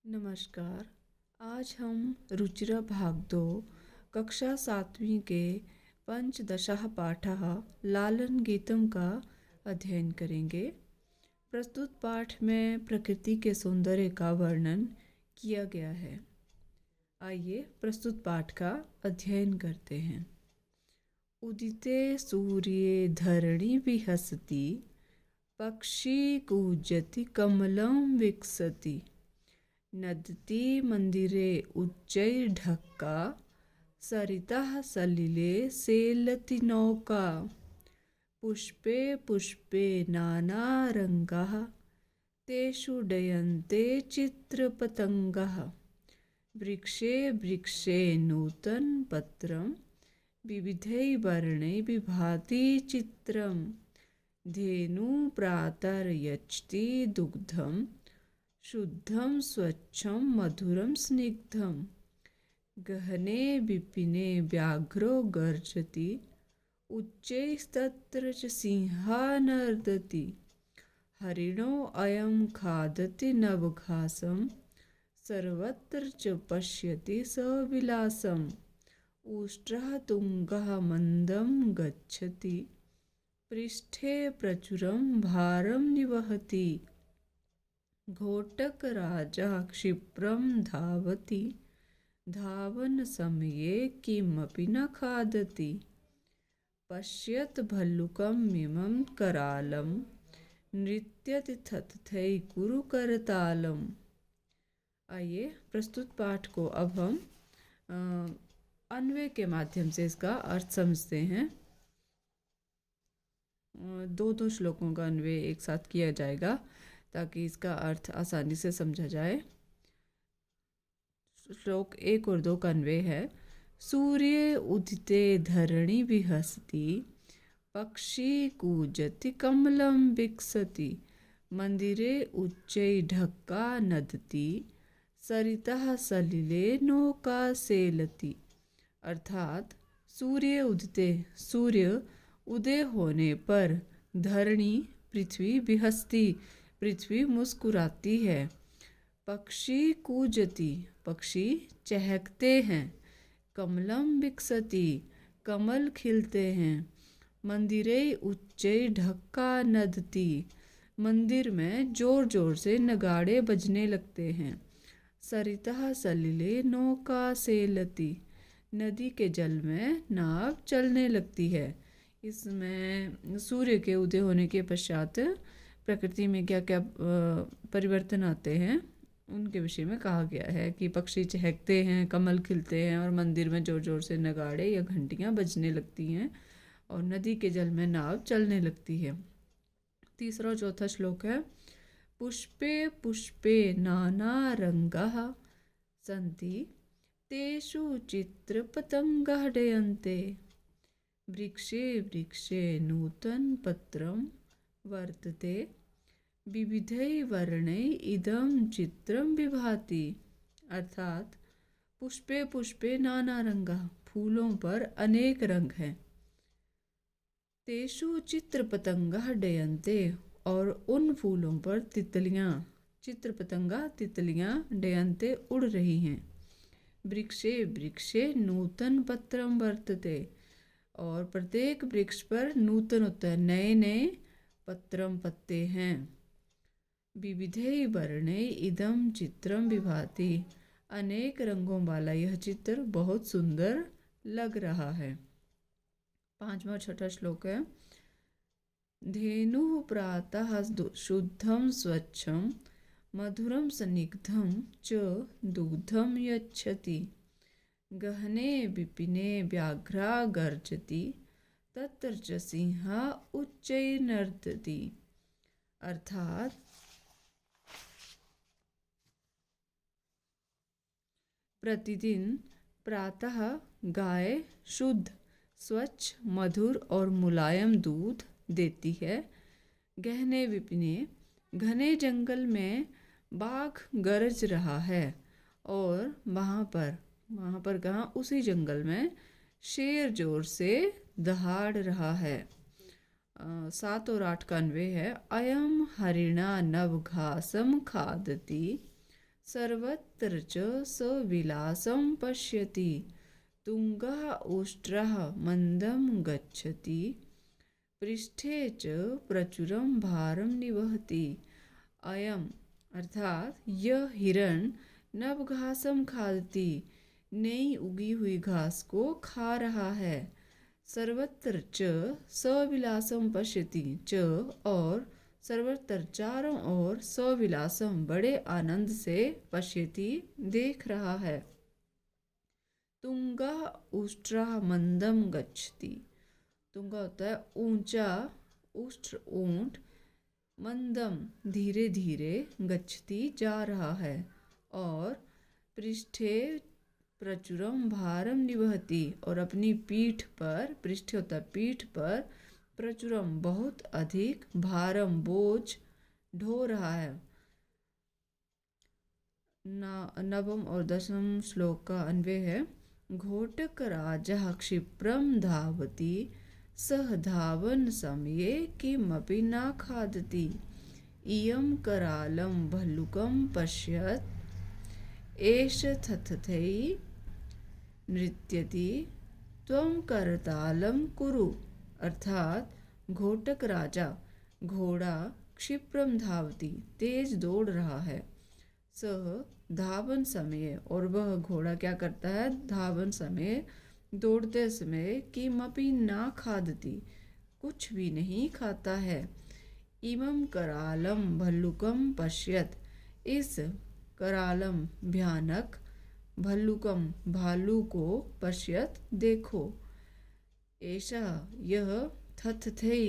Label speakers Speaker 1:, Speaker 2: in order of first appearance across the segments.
Speaker 1: नमस्कार। आज हम रुचिरा भाग 2 कक्षा 7वीं के पंचदशः पाठः लालन गीतम का अध्ययन करेंगे। प्रस्तुत पाठ में प्रकृति के सौंदर्य का वर्णन किया गया है। आइए प्रस्तुत पाठ का अध्ययन करते हैं। उदिते सूर्ये धरणी विहसति, पक्षी कूजति कमलं विकसति, नदति मंदिरे उच्चैर्ढक्का, सरितः सलिले सेलति नौका, पुष्पे पुष्पे नानारङ्गाः, तेषु डयन्ते चित्रपतङ्गाः, वृक्षे वृक्षे नूतनपत्रं, विविधैः वर्णैः विभाति चित्रं, धेनुः प्रातर्यच्छति दुग्धं, शुद्धं स्वच्छं मधुरं स्निग्धं, गहने विपिने व्याघ्रो गर्जति, उच्चैस्तत्र च सिंहः नर्दति, हरिणो अयं खादति नवघासं, सर्वत्र च पश्यति सविलासम्, उष्ट्रः तुङ्गः मन्दं गच्छति, पृष्ठे प्रचुरं भारं निवहति, घोटकराजा क्षिप्रं धावति, धावनसमये किमपि न खादति, पश्यत भल्लुकं मिमं करालं, नृत्यति तथैव कुरुकरतालम्। आइए प्रस्तुत पाठ को अब हम अन्वय के माध्यम से इसका अर्थ समझते हैं। दो श्लोकों का अन्वय एक साथ किया जाएगा ताकि इसका अर्थ आसानी से समझा जाए। श्लोक 1 और 2 का अन्वय है। सूर्य उदिते धरणी विहसति, पक्षी कूजति कमलं विकसति, मंदिरे उच्चैर्ढक्का नदति, सरितः सलिले नौका सेलति। अर्थात सूर्य उदिते, सूर्य उदय होने पर धरणी पृथ्वी विहसती, पृथ्वी मुस्कुराती है, पक्षी कूजति, पक्षी चहकते हैं, कमलम विकसति, कमल खिलते हैं, मंदिरे उच्चैर्ढक्का नदति, मंदिर में जोर जोर से नगाड़े बजने लगते हैं, सरितः सलिले नौका सेलति, नदी के जल में नाव चलने लगती है। इसमें सूर्य के उदय होने के पश्चात प्रकृति में क्या क्या परिवर्तन आते हैं उनके विषय में कहा गया है कि पक्षी चहकते हैं, कमल खिलते हैं और मंदिर में जोर जोर से नगाड़े या घंटियां बजने लगती हैं और नदी के जल में नाव चलने लगती है। तीसरा और चौथा श्लोक है। पुष्पे पुष्पे नाना रंगाः सन्ति, तेषु चित्रपतङ्गाः डयन्ते, वृक्षे वृक्षे नूतनपत्रं वर्तते, विविधैः वर्णैः इदं चित्रं विभाति। अर्थात पुष्पे पुष्पे नाना रंगा, फूलों पर अनेक रंग हैं, तेषु चित्रपतंगा डयन्ते, और उन फूलों पर तितलियाँ, चित्रपतंगा तितलियाँ डयन्ते उड़ रही हैं, वृक्षे वृक्षे नूतन पत्रम वर्तते, और प्रत्येक वृक्ष पर नूतन होता है, नए नए पत्रम पत्ते हैं, विविधे वर्णे इदम चित्रम विभाति, अनेक रंगों वाला यह चित्र बहुत सुंदर लग रहा है। 5वां और 6वां श्लोक है। धेनुः प्रातः शुद्धं स्वच्छं, मधुरं स्निग्धं च दुग्धं यच्छति, गहने विपिने व्याघ्रा गर्जति, तत्र च सिंहः उच्चैर्नर्दति। अर्थात प्रतिदिन प्रातः गाय शुद्ध, स्वच्छ, मधुर और मुलायम दूध देती है। गहने विपिने, घने जंगल में बाघ गरज रहा है, और वहाँ पर कहाँ, उसी जंगल में शेर जोर से दहाड़ रहा है। 7 और 8 का अन्वय है। अयम हरिणा नवघासम खादति, सर्वत्र च सविलासं पश्यति तुङ्गः उष्ट्रः मन्दं गच्छति पृष्ठे च प्रचुरं भारं निवहति। अयम अर्थात यह हिरण नव घासम खादती, नई उगी हुई घास को खा रहा है। सर्वत्र च सविलासम पश्यति, च और सर्वत्र चारों ओर सविलासम बड़े आनंद से पश्यति देख रहा है। तुंगा उष्ट्रा मंदम गच्छति, तुंगा होता है ऊंचा, उष्ट्र ऊंट, मंदम धीरे धीरे, गच्छति जा रहा है, और पृष्ठे प्रचुरम भारम निवहति और अपनी पीठ पर, पृष्ठे होता है पीठ पर, प्रचुरम बहुत अधिक, भारम बोझ ढो रहा है। नवम और दसम श्लोक का अन्वय है। घोटक राजा क्षिप्रम धावति सह धावन समये किमपि न खादति इयं करालं भल्लुकं पश्यत् एष तथथै नृत्यति त्वं करतालं कुरु। अर्थात घोटक राजा, घोड़ा क्षिप्रम धावती, तेज दौड़ रहा है, सह धावन समय, और वह घोड़ा क्या करता है, धावन समय, दौड़ते समय, किमपि ना खादती, कुछ भी नहीं खाता है। इमं करालम भल्लुकम पश्यत, इस करालम भयानक, भल्लुकम भालू को, पश्यत देखो, ऐसा यह, थथथै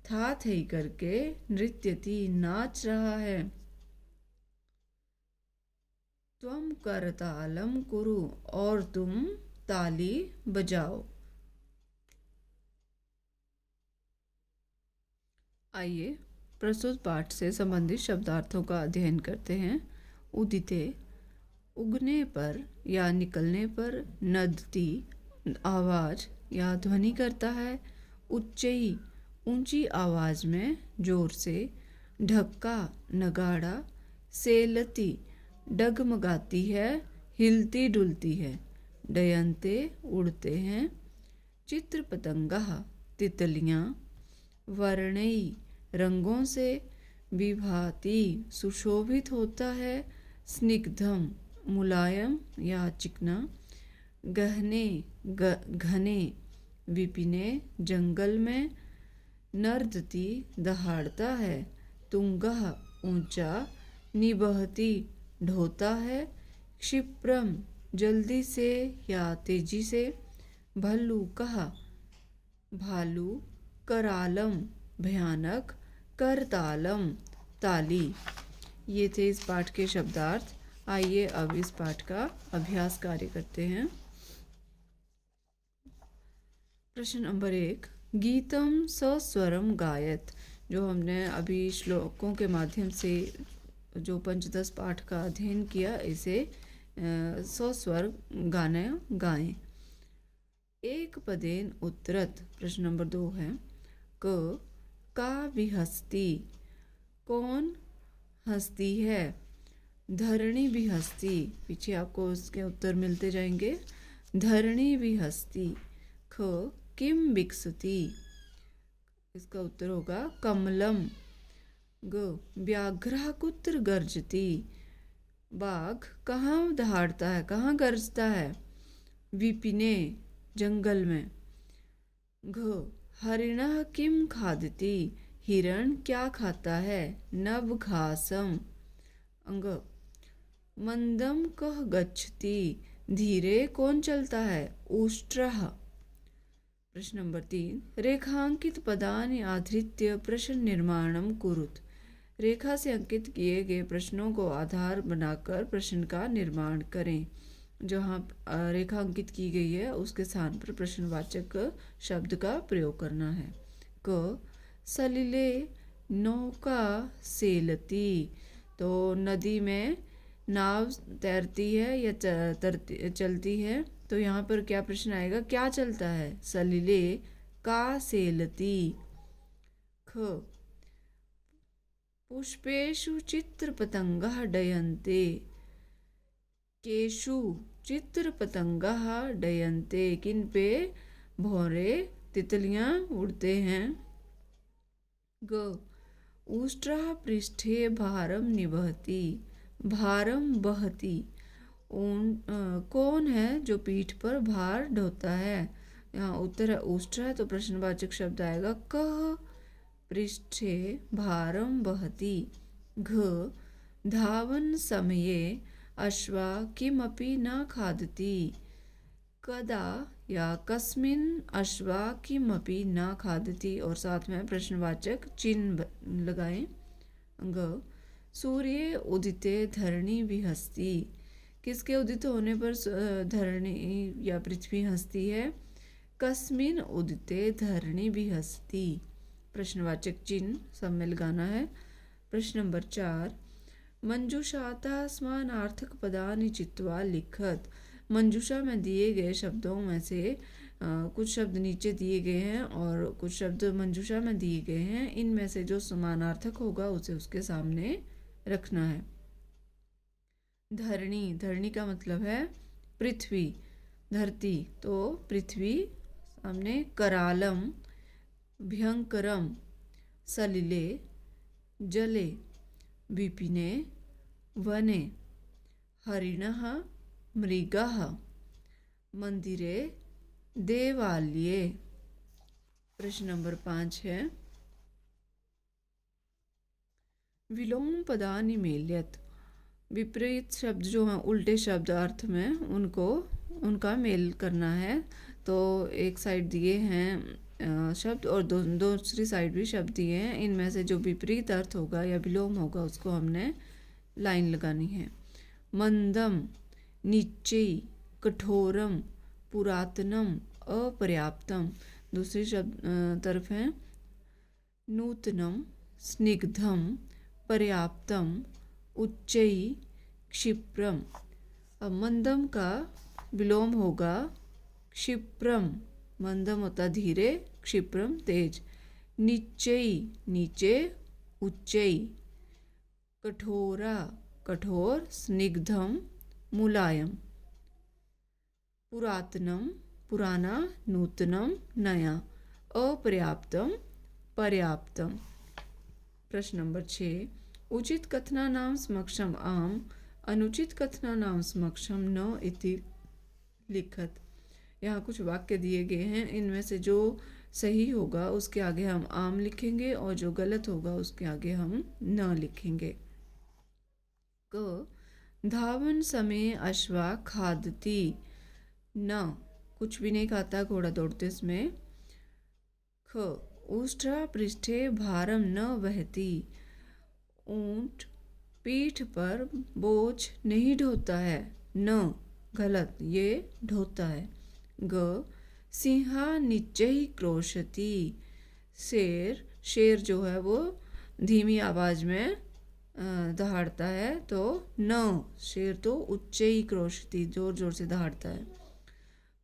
Speaker 1: था थई करके, नृत्यति नाच रहा है, त्वम करतालम कुरु और तुम ताली बजाओ। आइए प्रस्तुत पाठ से संबंधित शब्दार्थों का अध्ययन करते हैं। उदिते, उगने पर या निकलने पर, नदती, आवाज या ध्वनि करता है, उच्चई, ऊंची आवाज में, जोर से, ढक्का, नगाड़ा, सेलती, डगमगाती है, हिलती डुलती है, डयंते, उड़ते हैं, चित्र पतंगा, तितलियाँ, वर्णई, रंगों से, विभाति, सुशोभित होता है, स्निग्धम, मुलायम या चिकना, गहने, घने, विपिने, जंगल में, नर्दती, दहाड़ता है, तुंगह, ऊंचा, निबहती, ढोता है, क्षिप्रम, जल्दी से या तेजी से, भल्लू, कहा, भालू, करालम, भयानक, करतालम, ताली। ये थे इस पाठ के शब्दार्थ। आइए अब इस पाठ का अभ्यास कार्य करते हैं। प्रश्न नंबर 1, गीतम सस्वरम गायत। जो हमने अभी श्लोकों के माध्यम से जो पंचदश पाठ का अध्ययन किया, इसे सस्वर गाना गाएं। एक पदेन उत्तरत। प्रश्न नंबर 2 है, का विहस्ती, कौन हंसती है, धरणी भी हंसती, पीछे आपको उसके उत्तर मिलते जाएंगे, धरणी भी हंसती। ख, किम विकसती, इसका उत्तर होगा कमलम। ग, व्याघ्र कुत्र गर्जती, बाघ कहाँ दहाड़ता है, कहाँ गरजता है, विपिने, जंगल में। घ, हरिणः किम खादति, हिरण क्या खाता है, नव घासम। अंग, मंदम कह गच्छति, धीरे कौन चलता है, उष्ट्रः। प्रश्न नंबर 3, रेखांकित पदानि आधृत्य प्रश्न निर्माणम कुरुत। रेखा से अंकित किए गए प्रश्नों को आधार बनाकर प्रश्न का निर्माण करें। जहाँ रेखा अंकित की गई है उसके स्थान पर प्रश्नवाचक शब्द का प्रयोग करना है। क, सलिले नौका सेलती, तो नदी में नाव तैरती है या चलती है, तो यहाँ पर क्या प्रश्न आएगा, क्या चलता है, सलिले का सेलती। ख, पुष्पेषु चित्र पतंगा डयन्ते, केषु चित्रपतंगाः डयन्ते, किन पे भौरे तितलियां उड़ते हैं। ग उष्ट्राः पृष्ठे भारम निवहति, भारम बहती, कौन है जो पीठ पर भार ढोता है। यहाँ उत्तर है उष्ट्रा, तो प्रश्नवाचक शब्द आएगा कः पृष्ठे भारम बहती। घ धावन समये अश्वा किमपि न खादति, कदा या कस्मिन अश्वा किमपि न खादति, और साथ में प्रश्नवाचक चिन्ह लगाएं। ग सूर्य उदिते धरणी विहस्ति, किसके उदित होने पर धरणी या पृथ्वी हंसती है। कस्मिन उदिते धरणी विहस्ति, प्रश्नवाचक चिन्ह सब में लगाना है। प्रश्न नंबर 4, मंजूषाता समानार्थक पदानि चित्वा लिखत। मंजूषा में दिए गए शब्दों में से कुछ शब्द नीचे दिए गए हैं और कुछ शब्द मंजूषा में दिए गए हैं। इनमें से जो समानार्थक होगा उसे उसके सामने रखना है। धरणी, धरणी का मतलब है पृथ्वी, धरती, तो पृथ्वी सामने। करालम, भयंकरम, सलिले, जले, विपिने, वने, हरिणः, मृगाः, मंदिरे, देवालये। प्रश्न नंबर 5 है विलोम पदानि मेल्यत। विपरीत शब्द जो हैं, उल्टे शब्द अर्थ में, उनका मेल करना है। तो एक साइड दिए हैं शब्द और दूसरी साइड भी शब्द दिए हैं। इनमें से जो विपरीत अर्थ होगा या विलोम होगा उसको हमने लाइन लगानी है। मंदम, निश्चयी, कठोरम, पुरातनम, अपर्याप्तम। दूसरी शब्द तरफ है नूतनम, स्निग्धम, पर्याप्तम, उच्चई, क्षिप्रम। अब मंदम का विलोम होगा क्षिप्रम, मंदम होता धीरे, क्षिप्रम तेज। निश्चयी, नीचे, उच्चई। कठोरा, कठोर, स्निग्धम, मुलायम। पुरातनम, पुराना, नूतनम, नया। अपर्याप्तम, पर्याप्तम। प्रश्न नंबर 6, उचित कथनानां समक्षम आम, अनुचित कथनानां समक्षम न इति लिखत। यहाँ कुछ वाक्य दिए गए हैं, इनमें से जो सही होगा उसके आगे हम आम लिखेंगे और जो गलत होगा उसके आगे हम न लिखेंगे। क धावन समय अश्वा खादती, न कुछ भी नहीं खाता घोड़ा दौड़ते समय। ख उष्ट्रा पृष्ठे भारम न वहती, ऊंट पीठ पर बोझ नहीं ढोता है। न गलत, ये ढोता है। ग सिंहा निश्चय क्रोशति, शेर, शेर जो है वो धीमी आवाज में दहाड़ता है। तो न, शेर तो उच्चई क्रोशति, जोर जोर से दहाड़ता है।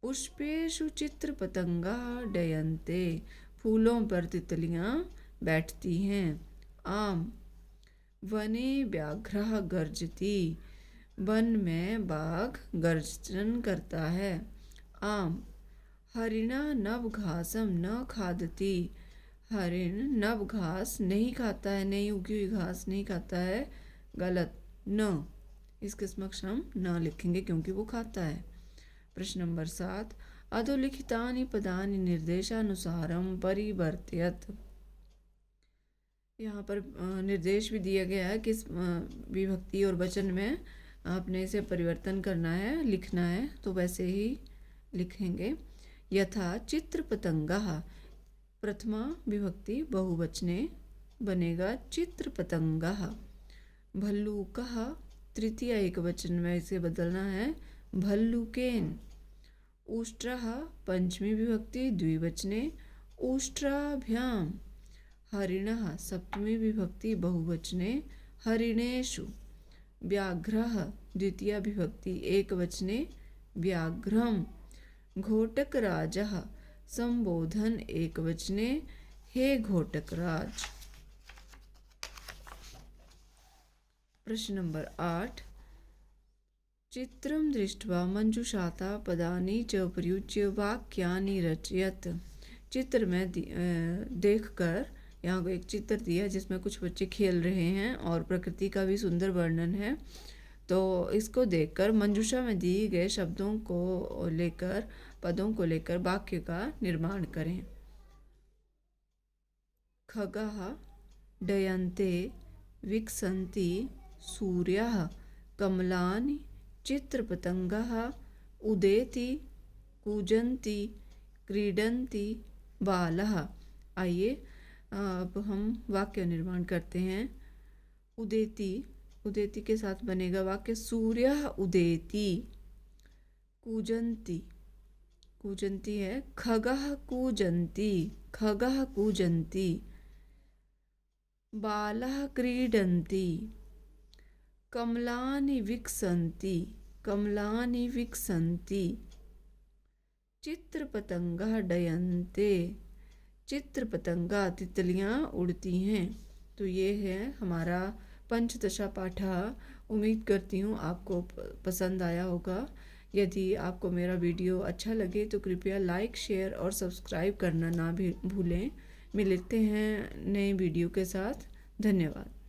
Speaker 1: पुष्पेषु चित्र पतंगा डयन्ते, फूलों पर तितलियां बैठती हैं। आम वने व्याघ्रः गर्जति, वन में बाघ गर्जन करता है। आम हरिणा नव घासम न खादति, हरिण नव घास नहीं खाता है, नई उगी हुई घास नहीं खाता है। गलत, न, इसके समक्ष हम न लिखेंगे क्योंकि वो खाता है। प्रश्न नंबर 7, अधोलिखितानि पदानि निर्देशानुसारम परिवर्तयत। यहाँ पर निर्देश भी दिया गया है किस विभक्ति और वचन में आपने इसे परिवर्तन करना है, लिखना है, तो वैसे ही लिखेंगे। यथा चित्र पतंगाः, प्रथमा विभक्ति बहुवचने बनेगा चित्र पतंगाः। भल्लूकः, तृतीय एकवचन में इसे बदलना है भल्लुकेन। उष्ट्राः, पंचमी विभक्ति द्विवचने उष्ट्राभ्याम। हरिणः, सप्तमी विभक्ति बहुवचने हरिणेषु। व्याघ्रः, द्वितीय विभक्ति एकवचने व्याघ्रम। घोटकराजः, संबोधन एकवचने हे घोटकराज। प्रश्न नंबर 8, चित्रं दृष्ट्वा मंजुषाता पदानि च प्रयुज्य वाक्यानि रचयत। चित्र में देखकर, यहाँ एक चित्र दिया जिसमें कुछ बच्चे खेल रहे हैं और प्रकृति का भी सुंदर वर्णन है। तो इसको देखकर मंजूषा में दिए गए शब्दों को लेकर, पदों को लेकर वाक्य का निर्माण करें। खगाः डयन्ते विकसन्ति सूर्याः कमलानि चित्रपतंगाः उदेति कूजन्ति क्रीडन्ति बालाः। आइए अब हम वाक्य निर्माण करते हैं। उदेति, उदेति के साथ बनेगा वाक्य सूर्यः उदेति। कूजन्ति, कूजन्ति है खगाः कूजन्ति, खगाः कूजन्ति। बालाः क्रीडन्ति। कमलानि विकसन्ति, कमलानि विकसन्ति। चित्रपतंगाः डयन्ते, चित्रपतंगा तितलियाँ उड़ती हैं। तो ये है हमारा पंचदशा पाठा। उम्मीद करती हूँ आपको पसंद आया होगा। यदि आपको मेरा वीडियो अच्छा लगे तो कृपया लाइक, शेयर और सब्सक्राइब करना ना भी भूलें। मिलते हैं नए वीडियो के साथ। धन्यवाद।